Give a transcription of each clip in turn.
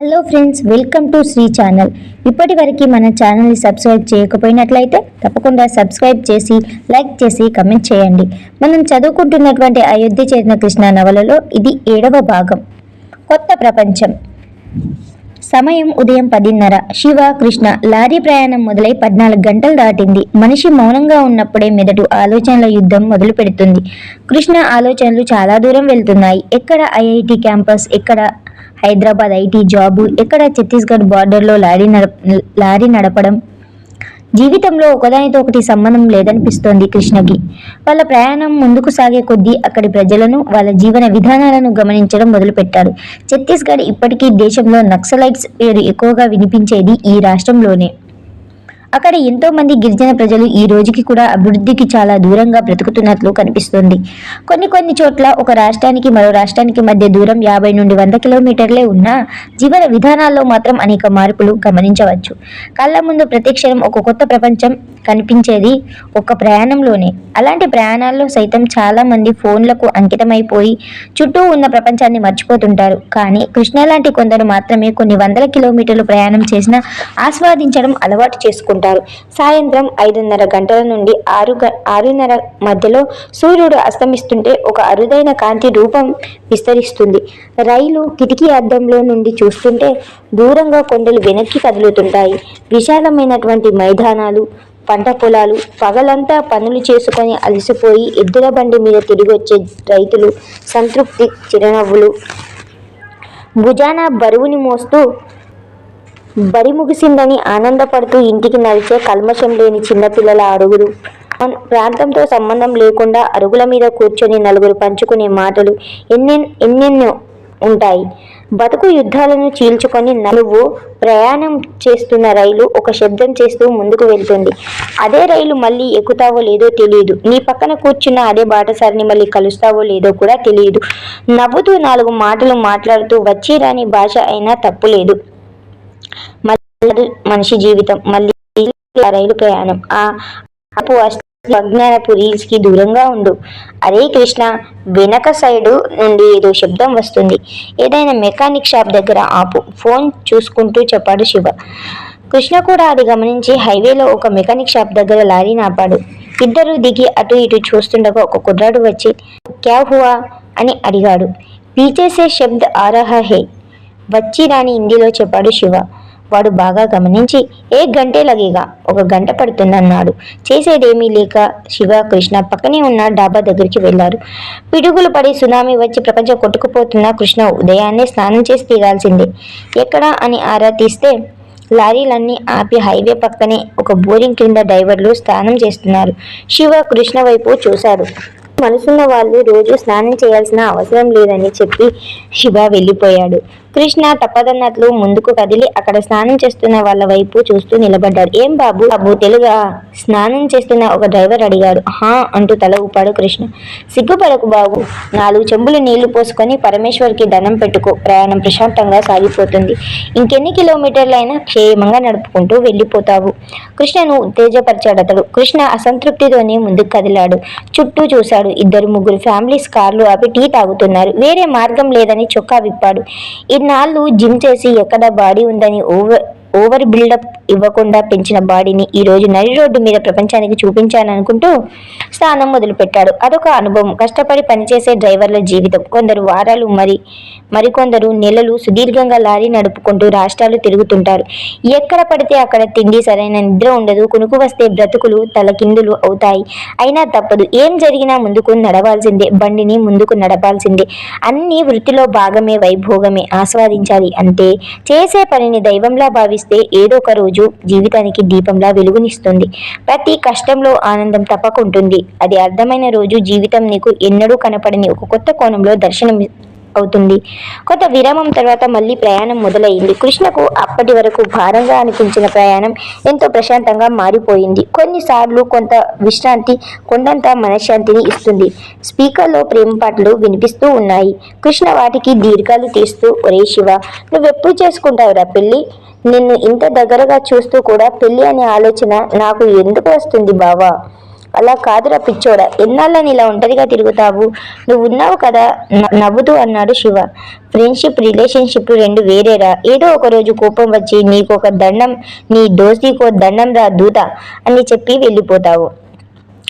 Hello friends, welcome to Shri channel. ఇప్పటి వరకు మన ఛానల్ని సబ్స్క్రైబ్ చేయకపోయినట్లయితే తప్పకుండా సబ్స్క్రైబ్ చేసి లైక్ చేసి కమెంట్ చేయండి. మనం చదువుకుంటున్నటువంటి అయోధ్య చేరిన కృష్ణ నవలలో ఇది 7వ భాగం, కొత్త ప్రపంచం. సమయం ఉదయం 10:30. శివ, కృష్ణ లారీ ప్రయాణం మొదలై 14 గంటలు దాటింది. మనిషి మౌనంగా ఉన్నప్పుడే మెదడు ఆలోచనల యుద్ధం మొదలు పెడుతుంది. కృష్ణ ఆలోచనలు చాలా దూరం వెళ్తున్నాయి. ఎక్కడ ఐఐటి క్యాంపస్, ఎక్కడ హైదరాబాద్ ఐటీ జాబు, ఎక్కడ ఛత్తీస్గఢ్ బార్డర్లో లారీ నడపడం. జీవితంలో ఒకదానితో ఒకటి సంబంధం లేదనిపిస్తోంది కృష్ణకి. వాళ్ళ ప్రయాణం ముందుకు సాగే కొద్దీ అక్కడి ప్రజలను, వాళ్ళ జీవన విధానాలను గమనించడం మొదలుపెట్టాడు. ఛత్తీస్గఢ్ ఇప్పటికీ దేశంలో నక్సలైట్స్ పేరు ఎక్కువగా వినిపించేది ఈ రాష్ట్రంలోనే. అక్కడ ఎంతో మంది గిరిజన ప్రజలు ఈ రోజుకి కూడా అభివృద్ధికి చాలా దూరంగా బ్రతుకుతున్నట్లు కనిపిస్తుంది. కొన్ని చోట్ల ఒక రాష్ట్రానికి మరో రాష్ట్రానికి మధ్య దూరం 50 నుండి 100 కిలోమీటర్లే ఉన్నా జీవన విధానాల్లో మాత్రం అనేక మార్పులు గమనించవచ్చు. కళ్ళ ముందు ప్రతిక్షణం ఒక కొత్త ప్రపంచం కనిపించేది ఒక ప్రయాణంలోనే. అలాంటి ప్రయాణాల్లో సైతం చాలా మంది ఫోన్లకు అంకితమైపోయి చుట్టూ ఉన్న ప్రపంచాన్ని మర్చిపోతుంటారు. కానీ కృష్ణ లాంటి కొందరు మాత్రమే కొన్ని వందల కిలోమీటర్లు ప్రయాణం చేసినా ఆస్వాదించడం అలవాటు చేసుకుంటారు. సాయంత్రం 5:30 గంటల నుండి 6:30 మధ్యలో సూర్యుడు అస్తమిస్తుంటే ఒక అరుదైన కాంతి రూపం విస్తరిస్తుంది. రైలు కిటికీ అద్దంలో నుండి చూస్తుంటే దూరంగా కొండలు వెనక్కి కదులుతుంటాయి. విశాలమైనటువంటి మైదానాలు, పంట పొలాలు, పగలంతా పనులు చేసుకొని అలసిపోయి ఎద్దుల బండి మీద తిరిగొచ్చే రైతులు, సంతృప్తి చిరునవ్వులు, భుజాన బరువుని మోస్తూ బడి ముగిసిందని ఆనందపడుతూ ఇంటికి నడిచే కల్మషం లేని చిన్నపిల్లల అడుగులు, ప్రాంతంతో సంబంధం లేకుండా అరుగుల మీద కూర్చొని నలుగురు పంచుకునే మాటలు ఎన్నెన్నో ఉంటాయి. బతుకు యుద్ధాలను చీల్చుకొని నువ్వు ప్రయాణం చేస్తున్న రైలు ఒక శబ్దం చేస్తూ ముందుకు వెళ్తుంది. అదే రైలు మళ్ళీ ఎక్కుతావో లేదో తెలియదు. నీ పక్కన కూర్చున్న అదే బాటసారిని మళ్ళీ కలుస్తావో లేదో కూడా తెలియదు. నవ్వుతూ 4 మాటలు మాట్లాడుతూ వచ్చి రాని భాష అయినా తప్పులేదు. మనిషి జీవితం మళ్ళీ రైలు ప్రయాణం. అజ్ఞానపు రీల్స్ కి దూరంగా ఉండు. అరే కృష్ణ, వెనక సైడు నుండి ఏదో శబ్దం వస్తుంది. ఏదైనా మెకానిక్ షాప్ దగ్గర ఆపు, ఫోన్ చూసుకుంటూ చెప్పాడు శివ. కృష్ణ కూడా అది గమనించి హైవేలో ఒక మెకానిక్ షాప్ దగ్గర లారీని ఆపాడు. ఇద్దరు దిగి అటు ఇటు చూస్తుండగా ఒక కుర్రాడు వచ్చి క్యా హువా అని అడిగాడు. పీచేసే శబ్ద్ ఆ రహా హే, వచ్చి రాని హిందీలో చెప్పాడు శివ. వాడు బాగా గమనించి 1 గంటే లగేగా, 1 గంట పడుతుందన్నాడు. చేసేదేమీ లేక శివ, కృష్ణ పక్కనే ఉన్న డాబా దగ్గరికి వెళ్లారు. పిడుగులు పడి సునామీ వచ్చి ప్రపంచం కొట్టుకుపోతున్న కృష్ణ ఉదయాన్నే స్నానం చేసి తీరాల్సిందే. ఎక్కడా అని ఆరా తీస్తే లారీలన్నీ ఆపి హైవే పక్కనే ఒక బోరింగ్ కింద డ్రైవర్లు స్నానం చేస్తున్నారు. శివ కృష్ణ వైపు చూశాడు. మనసున్న వాళ్ళు రోజు స్నానం చేయాల్సిన అవసరం లేదని చెప్పి శివ వెళ్ళిపోయాడు. కృష్ణ తప్పదన్నట్లు ముందుకు కదిలి అక్కడ స్నానం చేస్తున్న వాళ్ళ వైపు చూస్తూ నిలబడ్డాడు. ఏం బాబు తెలుగా? స్నానం చేస్తున్న ఒక డ్రైవర్ అడిగాడు. హా అంటూ తల ఊపాడు కృష్ణ. సిగ్గుపడకు బాబు, 4 చెంబులు నీళ్లు పోసుకొని పరమేశ్వర్కి దండం పెట్టుకో, ప్రయాణం ప్రశాంతంగా సాగిపోతుంది. ఇంకెన్ని కిలోమీటర్లైనా క్షేమంగా నడుపుకుంటూ వెళ్ళిపోతావు. కృష్ణను ఉత్తేజపరిచాడతడు. కృష్ణ అసంతృప్తితోనే ముందుకు కదిలాడు. చుట్టూ చూశాడు. 2-3 ఫ్యామిలీస్ కార్లు ఆపి టీ తాగుతున్నారు. వేరే మార్గం లేదని చొక్కా విప్పాడు. ఇన్నాళ్ళు జిమ్ చేసి ఎక్కడ బాడీ ఉందని ఓవర్ బిల్డప్ ఇవ్వకుండా పెంచిన బాడీని ఈరోజు నడి రోడ్డు మీద ప్రపంచానికి చూపించాననుకుంటూ స్నానం మొదలుపెట్టాడు. అదొక అనుభవం. కష్టపడి పనిచేసే డ్రైవర్ల జీవితం. కొందరు వారాలు, మరికొందరు నెలలు సుదీర్ఘంగా లారీ నడుపుకుంటూ రాష్ట్రాలు తిరుగుతుంటారు. ఎక్కడ పడితే అక్కడ తిండి, సరైన నిద్ర ఉండదు. కునుకు వస్తే బ్రతుకులు తలకిందులు అవుతాయి. అయినా తప్పదు. ఏం జరిగినా ముందుకు నడవాల్సిందే, బండిని ముందుకు నడపాల్సిందే. అన్ని వృత్తిలో భాగమే, వైభోగమే. ఆస్వాదించాలి అంతే. చేసే పనిని దైవంలా భావిస్తే ఏదో ఒక రోజు జీవితానికి దీపంలా వెలుగునిస్తుంది. ప్రతి కష్టంలో ఆనందం తప్పకుంటుంది. అది అర్థమైన రోజు జీవితం నీకు ఎన్నడూ కనపడని ఒక కొత్త కోణంలో దర్శనం అవుతుంది. కొంత విరామం తర్వాత మళ్ళీ ప్రయాణం మొదలైంది. కృష్ణకు అప్పటి వరకు భారంగా అనిపించిన ప్రయాణం ఎంతో ప్రశాంతంగా మారిపోయింది. కొన్నిసార్లు కొంత విశ్రాంతి కొండంత మనశ్శాంతిని ఇస్తుంది. స్పీకర్లో ప్రేమ పాటలు వినిపిస్తూ ఉన్నాయి. కృష్ణ వాటికి దీర్ఘాలు తీస్తూ, ఒరే శివ, నువ్వెప్పుడు చేసుకుంటావురా పెళ్ళి? నిన్ను ఇంత దగ్గరగా చూస్తూ కూడా పెళ్ళి అనే ఆలోచన నాకు ఎందుకు వస్తుంది బావా? అలా కాదురా పిచ్చోడా, ఎన్నాళ్ళని ఇలా ఒంటరిగా తిరుగుతావు? నువ్వు ఉన్నావు కదా నవ్వుతూ అన్నాడు శివ. ఫ్రెండ్షిప్ రిలేషన్షిప్ రెండు వేరేరా. ఏదో ఒక రోజు కోపం వచ్చి నీకొక దండం, నీ దోస్తీకో దండం రా దూత అని చెప్పి వెళ్ళిపోతావు.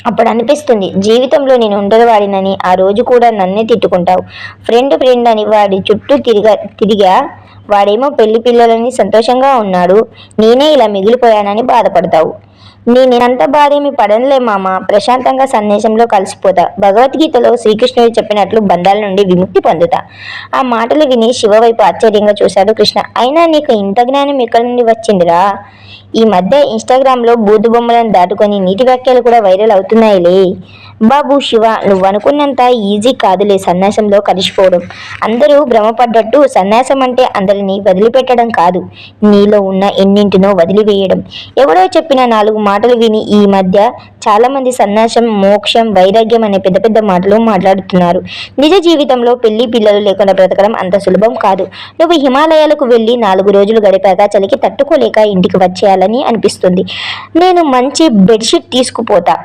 అప్పుడు అనిపిస్తుంది జీవితంలో నేను ఉండేవాడినని. ఆ రోజు కూడా నన్నే తిట్టుకుంటావు. ఫ్రెండ్ అని వాడి చుట్టూ తిరిగా వాడేమో పెళ్లి పిల్లలని సంతోషంగా ఉన్నాడు, నేనే ఇలా మిగిలిపోయానని బాధపడతావు. నేనంత బాధేమి పడనులే మామ, ప్రశాంతంగా సందేశంలో కలిసిపోతా. భగవద్గీతలో శ్రీకృష్ణుడు చెప్పినట్లు బంధాల నుండి విముక్తి పొందుతా. ఆ మాటలు విని శివ వైపు ఆశ్చర్యంగా చూశాడు కృష్ణ. అయినా నీకు ఇంత జ్ఞానం ఎక్కడి నుండి వచ్చిందిరా? ఈ మధ్య ఇన్స్టాగ్రామ్లో బూతు బొమ్మలను దాటుకొని నీటి వ్యాఖ్యలు కూడా వైరల్ అవుతున్నాయిలే. బాబు శివ, నువ్వు అనుకున్నంత ఈజీ కాదులే సన్యాసంలో కలిసిపోవడం. అందరూ భ్రమపడ్డట్టు సన్యాసం అంటే అందరినీ వదిలిపెట్టడం కాదు, నీలో ఉన్న ఎన్నింటినో వదిలివేయడం. ఎవరో చెప్పిన 4 మాటలు విని ఈ మధ్య చాలా మంది సన్యాసం, మోక్షం, వైరాగ్యం అనే పెద్ద పెద్ద మాటలు మాట్లాడుతున్నారు. నిజ జీవితంలో పెళ్లి పిల్లలు లేకుండా బ్రతకడం అంత సులభం కాదు. నువ్వు హిమాలయాలకు వెళ్ళి 4 రోజులు గడిపాక చలికి తట్టుకోలేక ఇంటికి వచ్చేయాలని అనిపిస్తుంది. నేను మంచి బెడ్షీట్ తీసుకుపోతా.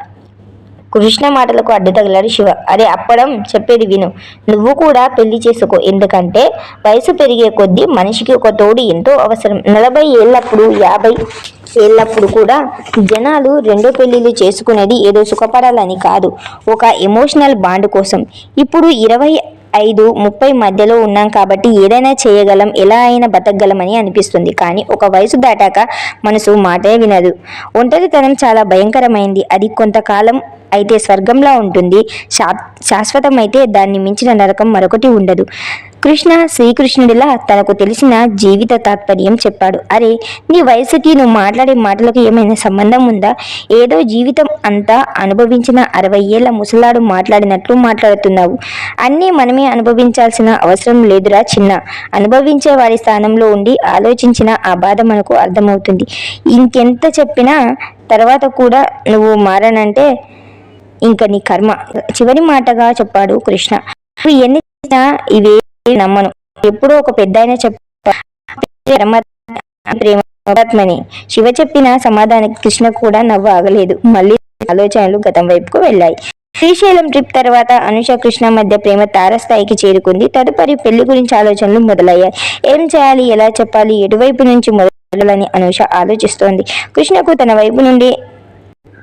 కృష్ణ మాటలకు అడ్డు తగిలాడు శివ. అరే అప్పడం, చెప్పేది విను. నువ్వు కూడా పెళ్లి చేసుకో. ఎందుకంటే వయసు పెరిగే కొద్దీ మనిషికి ఒక తోడు ఎంతో అవసరం. 40 ఏళ్ళప్పుడు 50 ఏళ్ళప్పుడు కూడా జనాలు రెండో పెళ్లిళ్ళు చేసుకునేది ఏదో సుఖపడాలని కాదు, ఒక ఎమోషనల్ బాండ్ కోసం. ఇప్పుడు 25-30 మధ్యలో ఉన్నాం కాబట్టి ఏదైనా చేయగలం, ఎలా అయినా బతకగలమని అనిపిస్తుంది. కానీ ఒక వయసు దాటాక మనసు మాటే వినదు. ఒంటరితనం చాలా భయంకరమైంది. అది కొంతకాలం అయితే స్వర్గంలా ఉంటుంది, శాశ్వతమైతే దాన్ని మించిన నరకం మరొకటి ఉండదు. కృష్ణ శ్రీకృష్ణుడిలా తనకు తెలిసిన జీవిత తాత్పర్యం చెప్పాడు. అరే, నీ వయసుకి నువ్వు మాట్లాడే మాటలకు ఏమైనా సంబంధం ఉందా? ఏదో జీవితం అంతా అనుభవించిన 60 ఏళ్ల ముసలాడు మాట్లాడినట్లు మాట్లాడుతున్నావు. అన్నీ మనమే అనుభవించాల్సిన అవసరం లేదురా చిన్న. అనుభవించే వారి స్థానంలో ఉండి ఆలోచించిన ఆ బాధ మనకు అర్థమవుతుంది. ఇంకెంత చెప్పినా తర్వాత కూడా నువ్వు మారనంటే ఇంక నీ కర్మ. చివరి మాటగా చెప్పాడు కృష్ణ. నువ్వు ఎన్ని చేసినా ఇవే నమ్మను. ఎప్పుడో ఒక పెద్దాయన చెప్పాత్మని. శివ చెప్పిన సమాధానానికి కృష్ణ కూడా నవ్వు ఆగలేదు. మళ్ళీ ఆలోచనలు గతం వైపుకు వెళ్ళాయి. శ్రీశైలం ట్రిప్ తర్వాత అనుష కృష్ణ మధ్య ప్రేమ తారస్థాయికి చేరుకుంది. తదుపరి పెళ్లి గురించి ఆలోచనలు మొదలయ్యాయి. ఏం చేయాలి, ఎలా చెప్పాలి, ఎటువైపు నుంచి మొదలని అనుష ఆలోచిస్తోంది. కృష్ణకు తన వైపు నుండి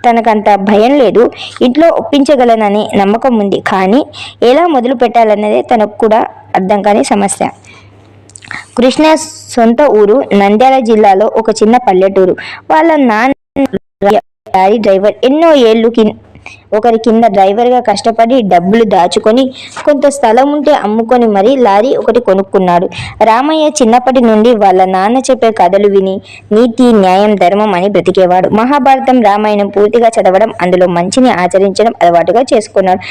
తనకంత భయం లేదు, ఇంట్లో ఒప్పించగలననే నమ్మకం ఉంది. కానీ ఎలా మొదలు పెట్టాలన్నదే తనకు కూడా అర్థం కాని సమస్య. కృష్ణ సొంత ఊరు నంద్యాల జిల్లాలో ఒక చిన్న పల్లెటూరు. వాళ్ళ నాన్న లారీ డ్రైవర్. ఎన్నో ఏళ్ళు ఒకరి కింద డ్రైవర్గా కష్టపడి డబ్బులు దాచుకొని కొంత స్థలం ఉంటే అమ్ముకొని మరీ లారీ ఒకటి కొనుక్కున్నాడు. రామయ్య చిన్నప్పటి నుండి వాళ్ళ నాన్న చెప్పే కథలు విని నీతి, న్యాయం, ధర్మం అని బ్రతికేవాడు. మహాభారతం, రామాయణం పూర్తిగా చదవడం, అందులో మంచిని ఆచరించడం అలవాటుగా చేసుకున్నాడు.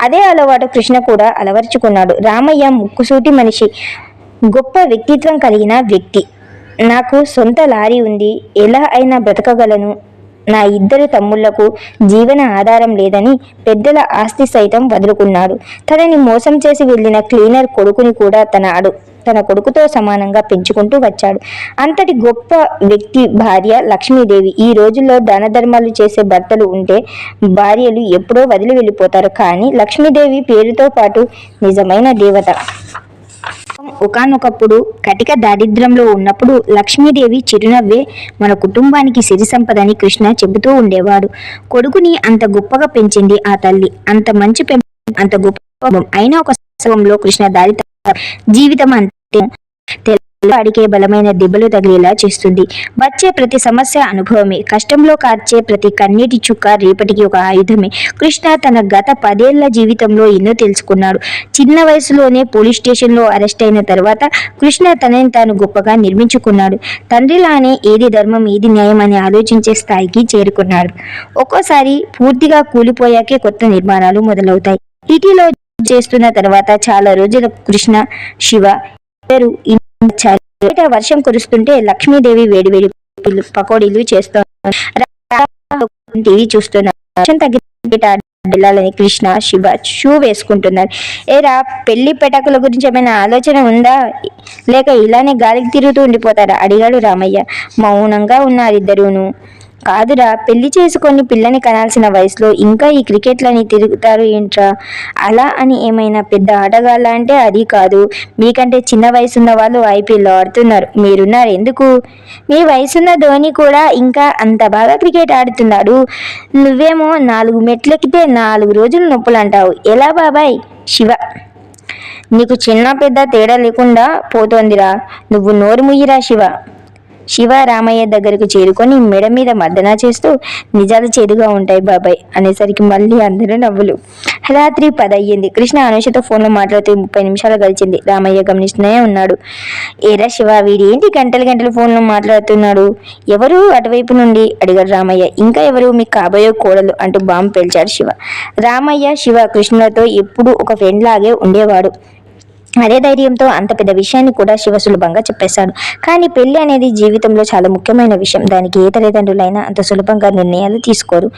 అదే అలవాటు కృష్ణ కూడా అలవర్చుకున్నాడు. రామయ్య ముక్కుసూటి మనిషి, గొప్ప వ్యక్తిత్వం కలిగిన వ్యక్తి. నాకు సొంత లారీ ఉంది, ఎలా అయినా బ్రతకగలను. నా 2 తమ్ముళ్లకు జీవన ఆధారం లేదని పెద్దల ఆస్తి సైతం వదులుకున్నాడు. తనని మోసం చేసి వెళ్ళిన క్లీనర్ కొడుకుని కూడా తన కొడుకుతో సమానంగా పెంచుకుంటూ వచ్చాడు. అంతటి గొప్ప వ్యక్తి భార్య లక్ష్మీదేవి. ఈ రోజుల్లో దాన ధర్మాలు చేసే భర్తలు ఉంటే భార్యలు ఎప్పుడో వదిలి వెళ్ళిపోతారు. కానీ లక్ష్మీదేవి పేరుతో పాటు నిజమైన దేవత. ఒకానొకప్పుడు కటిక దారిద్ర్యంలో ఉన్నప్పుడు లక్ష్మీదేవి చిరునవ్వే మన కుటుంబానికి సిరి సంపదని కృష్ణ చెబుతూ ఉండేవాడు. కొడుకుని అంత గొప్పగా పెంచింది ఆ తల్లి. అంత మంచి అంత గొప్ప అయినా ఒక సంవత్సరంలో కృష్ణ దారి జీవితం అంతే వాడికే బలమైన దెబ్బలు తగిలేలా చేస్తుంది. వచ్చే ప్రతి సమస్య అనుభవమే. కష్టంలో కార్చే ప్రతి కన్నీటి చుక్క రేపటికి ఒక ఆయుధమే. కృష్ణ తన గత 10 ఏళ్ల జీవితంలో ఎన్నో తెలుసుకున్నాడు. చిన్న వయసులోనే పోలీస్ స్టేషన్లో అరెస్ట్ అయిన తర్వాత కృష్ణ తనని తాను గొప్పగా నిర్మించుకున్నాడు. తండ్రిలానే ఏది ధర్మం, ఏది న్యాయం అని ఆలోచించే స్థాయికి చేరుకున్నాడు. ఒక్కోసారి పూర్తిగా కూలిపోయాకే కొత్త నిర్మాణాలు మొదలవుతాయి. సిటీలో చేస్తున్న తర్వాత చాలా రోజుల కృష్ణ, శివ ఇద్దరు వర్షం కురుస్తుంటే లక్ష్మీదేవి వేడివేడి పకోడీలు చేస్తున్నారు. టీవీ చూస్తున్నారు. వర్షం తగ్గిపోయాలని కృష్ణ, శివ షూ వేసుకుంటున్నారు. ఏరా, పెళ్లి పెటాకుల గురించి ఏమైనా ఆలోచన ఉందా, లేక ఇలానే గాలికి తిరుగుతూ ఉండిపోతారా అడిగాడు రామయ్య. మౌనంగా ఉన్నారు ఇద్దరును. కాదురా, పెళ్లి చేసుకొని పిల్లని కనాల్సిన వయసులో ఇంకా ఈ క్రికెట్లని తిరుగుతారు ఏంట్రా? అలా అని ఏమైనా పెద్ద ఆటగాళ్ళ అంటే అది కాదు. మీకంటే చిన్న వయసున్న వాళ్ళు ఐపీఎల్లో ఆడుతున్నారు, మీరున్నారు ఎందుకు? మీ వయసున్న ధోని కూడా ఇంకా అంత బాగా క్రికెట్ ఆడుతున్నాడు. నువ్వేమో 4 మెట్లెక్కితే 4 రోజులు నొప్పులు అంటావు. ఎలా బాబాయ్? శివ: నీకు చిన్న పెద్ద తేడా లేకుండా పోతోందిరా, నువ్వు నోరు ముయ్యిరా శివ. శివ రామయ్య దగ్గరకు చేరుకొని మెడ మీద మర్దన చేస్తూ, నిజాలు చేదుగా ఉంటాయి బాబాయ్ అనేసరికి మళ్ళీ అందరూ నవ్వులు. రాత్రి 10 అయ్యింది. కృష్ణ అనుషతో ఫోన్లో మాట్లాడుతూ 30 నిమిషాలు గడిచింది. రామయ్య గమనిస్తూనే ఉన్నాడు. ఏరా శివ, వీడేంటి గంటలు గంటలు ఫోన్లో మాట్లాడుతున్నాడు? ఎవరు అటువైపు నుండి అడిగాడు రామయ్య. ఇంకా ఎవరు? మీకు కాబోయే కోడలు అంటూ బాంబు పేల్చాడు శివ. రామయ్య శివ కృష్ణతో ఎప్పుడూ ఒక ఫ్రెండ్ లాగే ఉండేవాడు. అదే ధైర్యంతో అంత పెద్ద విషయాన్ని కూడా శివ సులభంగా చెప్పేశాడు. కానీ పెళ్లి అనేది జీవితంలో చాలా ముఖ్యమైన విషయం. దానికి ఏ తల్లిదండ్రులైనా అంత సులభంగా నిర్ణయాలు తీసుకోరు.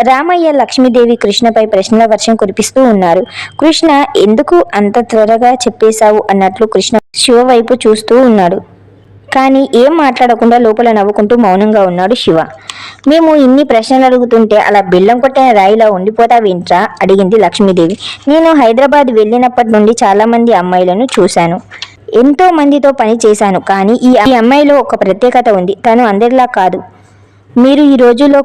రామయ్య లక్ష్మీదేవి కృష్ణపై ప్రశ్నల వర్షం కురిపిస్తూ ఉన్నారు. కృష్ణ ఎందుకు అంత త్వరగా చెప్పేశావు అన్నట్లు కృష్ణ శివ వైపు చూస్తూ ఉన్నాడు. కానీ ఏం మాట్లాడకుండా లోపల నవ్వుకుంటూ మౌనంగా ఉన్నాడు శివ. మేము ఇన్ని ప్రశ్నలు అడుగుతుంటే అలా బెల్లం కొట్టిన రాయిలా ఉండిపోతావేంట్రా? అడిగింది లక్ష్మీదేవి. నేను హైదరాబాద్ వెళ్ళినప్పటి నుండి చాలా మంది అమ్మాయిలను చూశాను, ఎంతో మందితో పని చేశాను. కానీ ఈ అమ్మాయిలో ఒక ప్రత్యేకత ఉంది. తను అందరిలా కాదు. మీరు ఈ రోజుల్లో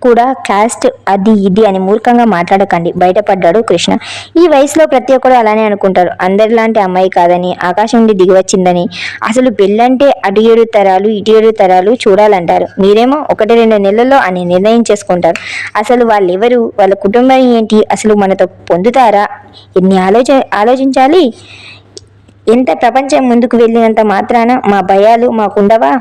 కూడా క్యాస్ట్ అది ఇది అని మూర్ఖంగా మాట్లాడకండి, బయటపడ్డాడు కృష్ణ. ఈ వయసులో ప్రతి ఒక్కరు అలానే అనుకుంటారు. అందరిలాంటి అమ్మాయి కాదని, ఆకాశం నుండి దిగివచ్చిందని. అసలు పెళ్ళంటే అటు 7 తరాలు ఇటు 7 తరాలు చూడాలంటారు. మీరేమో 1-2 నెలల్లో అని నిర్ణయం చేసుకుంటారు. అసలు వాళ్ళెవరు? వాళ్ళ కుటుంబం ఏంటి? అసలు మనతో పొందుతారా? ఎన్ని ఆలోచించాలి. ఎంత ప్రపంచం ముందుకు వెళ్ళినంత మాత్రాన మా భయాలు మాకుండవా?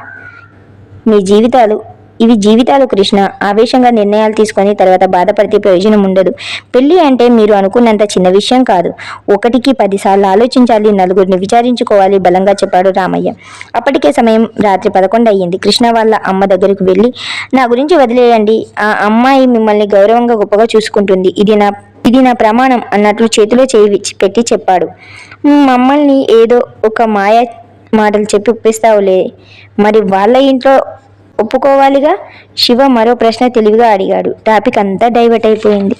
ఇవి జీవితాలు కృష్ణ. ఆవేశంగా నిర్ణయాలు తీసుకొని తర్వాత బాధపడితే ప్రయోజనం ఉండదు. పెళ్లి అంటే మీరు అనుకున్నంత చిన్న విషయం కాదు. 1కి 10 సార్లు ఆలోచించాలి, నలుగురిని విచారించుకోవాలి, బలంగా చెప్పాడు రామయ్య. అప్పటికే సమయం రాత్రి 11 అయ్యింది. కృష్ణ వాళ్ళ అమ్మ దగ్గరకు వెళ్ళి, నా గురించి వదిలేయండి, ఆ అమ్మాయి మిమ్మల్ని గౌరవంగా గొప్పగా చూసుకుంటుంది, ఇది నా ప్రమాణం అన్నట్లు చేతిలో చేయి పెట్టి చెప్పాడు. మమ్మల్ని ఏదో ఒక మాయ మాటలు చెప్పి ఒప్పిస్తావులే, మరి వాళ్ళ ఇంట్లో ఒప్పుకోవాలిగా? శివ మరో ప్రశ్న తెలివిగా అడిగాడు. టాపిక్ అంతా డైవర్ట్ అయిపోయింది.